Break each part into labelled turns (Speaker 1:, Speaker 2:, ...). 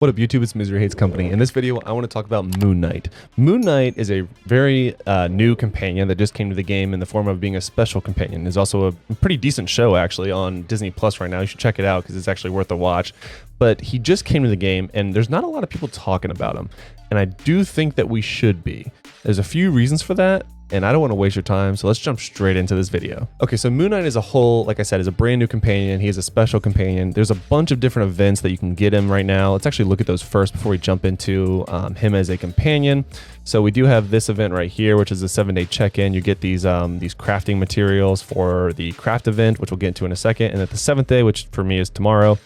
Speaker 1: What up YouTube, it's Misery Hates Company. In this video, I want to talk about Moon Knight. Moon Knight is a very new companion that just came to the game in the form of being a special companion. It's also a pretty decent show actually on Disney Plus right now. You should check it out because it's actually worth a watch. But he just came to the game and there's not a lot of people talking about him. And I do think that we should be. There's a few reasons for that, and I don't want to waste your time, so let's jump straight into this video. Okay, so Moon Knight as a whole, like I said, is a brand new companion. He is a special companion. There's a bunch of different events that you can get him right now. Let's actually look at those first before we jump into him as a companion. So we do have this event right here, which is a 7-day check-in. You get these crafting materials for the craft event, which we'll get into in a second. And at the 7th day, which for me is tomorrow,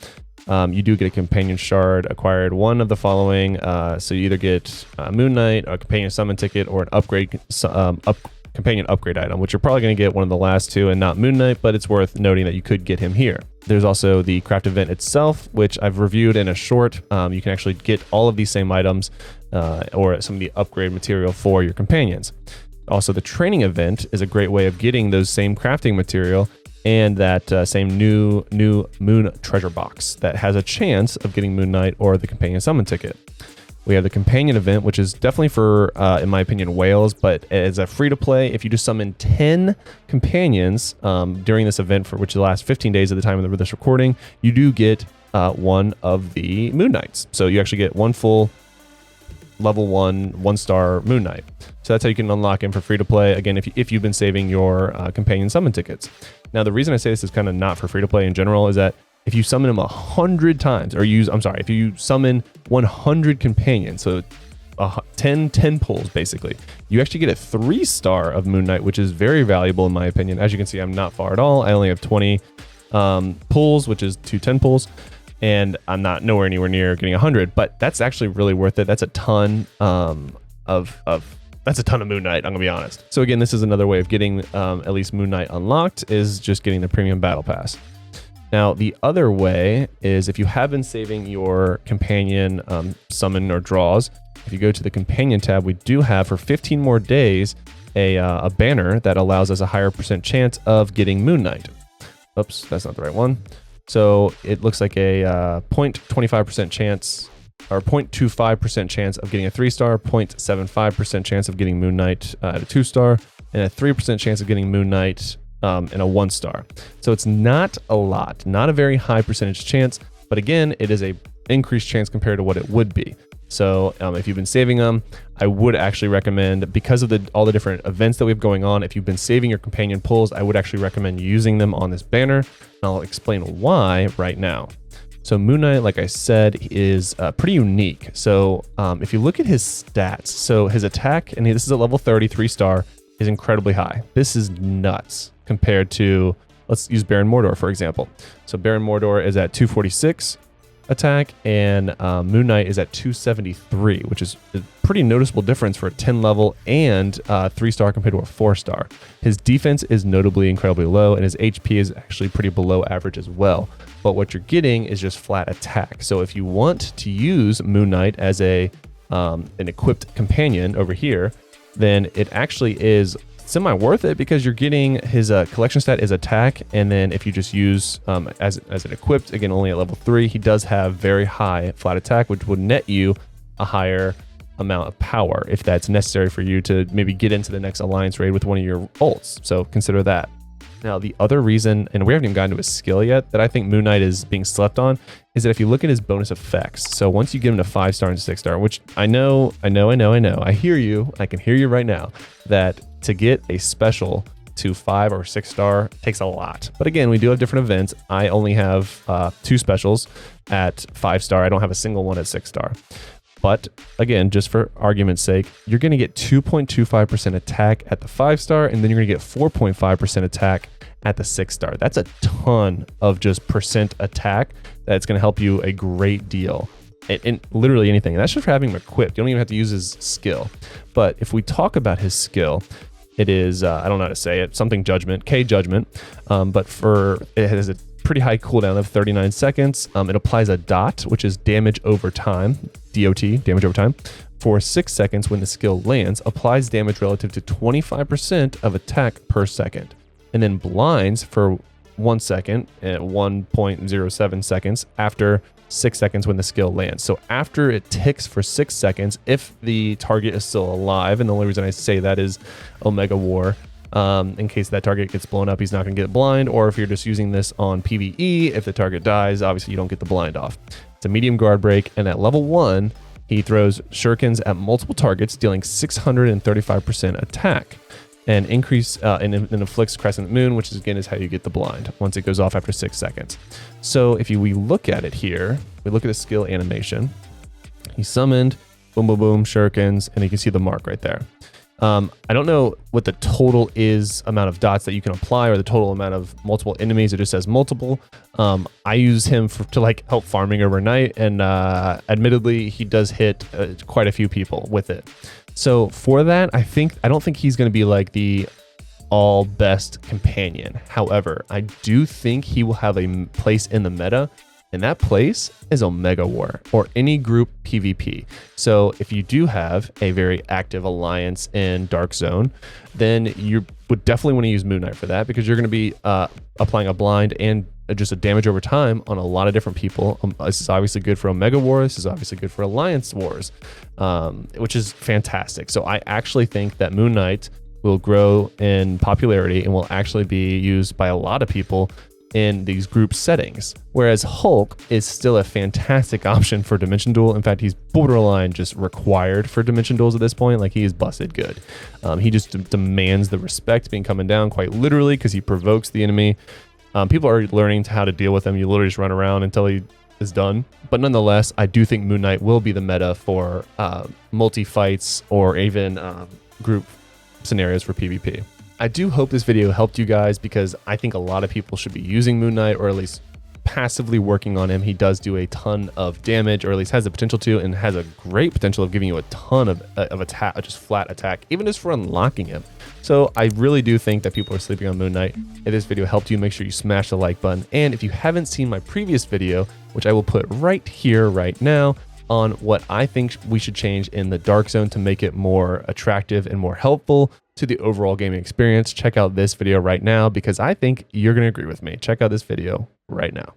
Speaker 1: you do get a companion shard, acquired one of the following. So you either get Moon Knight, a companion summon ticket, or an upgrade companion upgrade item, which you're probably going to get one of the last two and not Moon Knight, but it's worth noting that you could get him here. There's also the craft event itself, which I've reviewed in a short. You can actually get all of these same items or some of the upgrade material for your companions. Also, the training event is a great way of getting those same crafting material and that same new Moon treasure box that has a chance of getting Moon Knight or the companion summon ticket. We have the companion event, which is definitely for, in my opinion, whales, but as a free-to-play, if you just summon 10 companions during this event, for which the last 15 days at the time of this recording, you do get one of the Moon Knights. So you actually get one full level 1-star Moon Knight. So that's how you can unlock him for free-to-play, again, if you've been saving your companion summon tickets. Now, the reason I say this is kind of not for free-to-play in general is that if you summon him 100 times, if you summon 100 companions, so 10 pulls basically, you actually get a 3-star of Moon Knight, which is very valuable in my opinion. As you can see, I'm not far at all. I only have 20 pulls, which is 2 10 pulls, and I'm not anywhere near getting 100, but that's actually really worth it. That's a ton that's a ton of Moon Knight, I'm gonna be honest. So again, this is another way of getting at least Moon Knight unlocked, is just getting the premium battle pass. Now, the other way is if you have been saving your companion summon or draws, if you go to the companion tab, we do have for 15 more days a banner that allows us a higher % chance of getting Moon Knight. Oops, that's not the right one. So it looks like a 0.25% chance or 0.25% chance of getting a 3-star, 0.75% chance of getting Moon Knight at a 2-star, and a 3% chance of getting Moon Knight and a 1-star. So it's not a lot, not a very high percentage chance, but again, it is a increased chance compared to what it would be. So if you've been saving them, I would actually recommend, because of all the different events that we have going on, if you've been saving your companion pulls, I would actually recommend using them on this banner, and I'll explain why right now. So Moon Knight, like I said, is pretty unique. So if you look at his stats, so his attack, and this is a level 30 3-star, is incredibly high. This is nuts compared to, let's use Baron Mordor, for example. So Baron Mordor is at 246 attack, and Moon Knight is at 273, which is a pretty noticeable difference for a 10 level and 3-star compared to a 4-star. His defense is notably incredibly low, and his HP is actually pretty below average as well. But what you're getting is just flat attack. So if you want to use Moon Knight as an equipped companion over here, then it actually is semi worth it, because you're getting his collection stat is attack, and then if you just use as an equipped, again only at level 3, he does have very high flat attack, which would net you a higher amount of power if that's necessary for you to maybe get into the next alliance raid with one of your ults. So consider that. Now, the other reason, and we haven't even gotten to his skill yet, that I think Moon Knight is being slept on, is that if you look at his bonus effects, so once you give him a 5-star and 6-star, which I hear you, I can hear you right now, that to get a special to 5 or 6-star takes a lot. But again, we do have different events. I only have 2 specials at 5-star. I don't have a single one at 6-star. But again, just for argument's sake, you're going to get 2.25% attack at the 5-star, and then you're going to get 4.5% attack at the 6-star. That's a ton of just percent attack that's going to help you a great deal. And literally anything. And that's just for having him equipped. You don't even have to use his skill. But if we talk about his skill, it is, I don't know how to say it, something judgment, K judgment. But it has a pretty high cooldown of 39 seconds. It applies a dot, which is damage over time, DOT, damage over time, for 6 seconds when the skill lands, applies damage relative to 25% of attack per second, and then blinds for 1 second at 1.07 seconds after 6 seconds when the skill lands. So after it ticks for 6 seconds, if the target is still alive, and the only reason I say that is Omega War, in case that target gets blown up, he's not going to get blind. Or if you're just using this on PvE, if the target dies, obviously you don't get the blind off. It's a medium guard break, and at level 1, he throws shurikens at multiple targets, dealing 635% attack, and and inflicts Crescent Moon, which is again is how you get the blind once it goes off after 6 seconds. So if we look at it here, we look at the skill animation. He summoned, boom, boom, boom, shurikens, and you can see the mark right there. I don't know what the total amount of dots that you can apply, or the total amount of multiple enemies. It just says multiple. I use him to like help farming overnight, and admittedly, he does hit quite a few people with it. So for that, I don't think he's going to be like the all best companion. However, I do think he will have a place in the meta, and that place is Omega War or any group PvP. So if you do have a very active alliance in Dark Zone, then you would definitely want to use Moon Knight for that, because you're going to be applying a blind and just a damage over time on a lot of different people. This is obviously good for Omega War. This is obviously good for Alliance Wars, which is fantastic. So I actually think that Moon Knight will grow in popularity and will actually be used by a lot of people in these group settings, whereas Hulk is still a fantastic option for Dimension Duel. In fact, he's borderline just required for Dimension Duels at this point. Like, he is busted good. He just demands the respect being coming down quite literally, because he provokes the enemy. People are learning how to deal with him. You literally just run around until he is done. But nonetheless, I do think Moon Knight will be the meta for multi-fights or even group scenarios for PvP. I do hope this video helped you guys, because I think a lot of people should be using Moon Knight, or at least passively working on him. He does do a ton of damage, or at least has the potential to, and has a great potential of giving you a ton of attack, just flat attack, even just for unlocking him. So I really do think that people are sleeping on Moon Knight. If this video helped you, make sure you smash the like button. And if you haven't seen my previous video, which I will put right here, right now, on what I think we should change in the Dark Zone to make it more attractive and more helpful to the overall gaming experience, check out this video right now, because I think you're going to agree with me. Check out this video right now.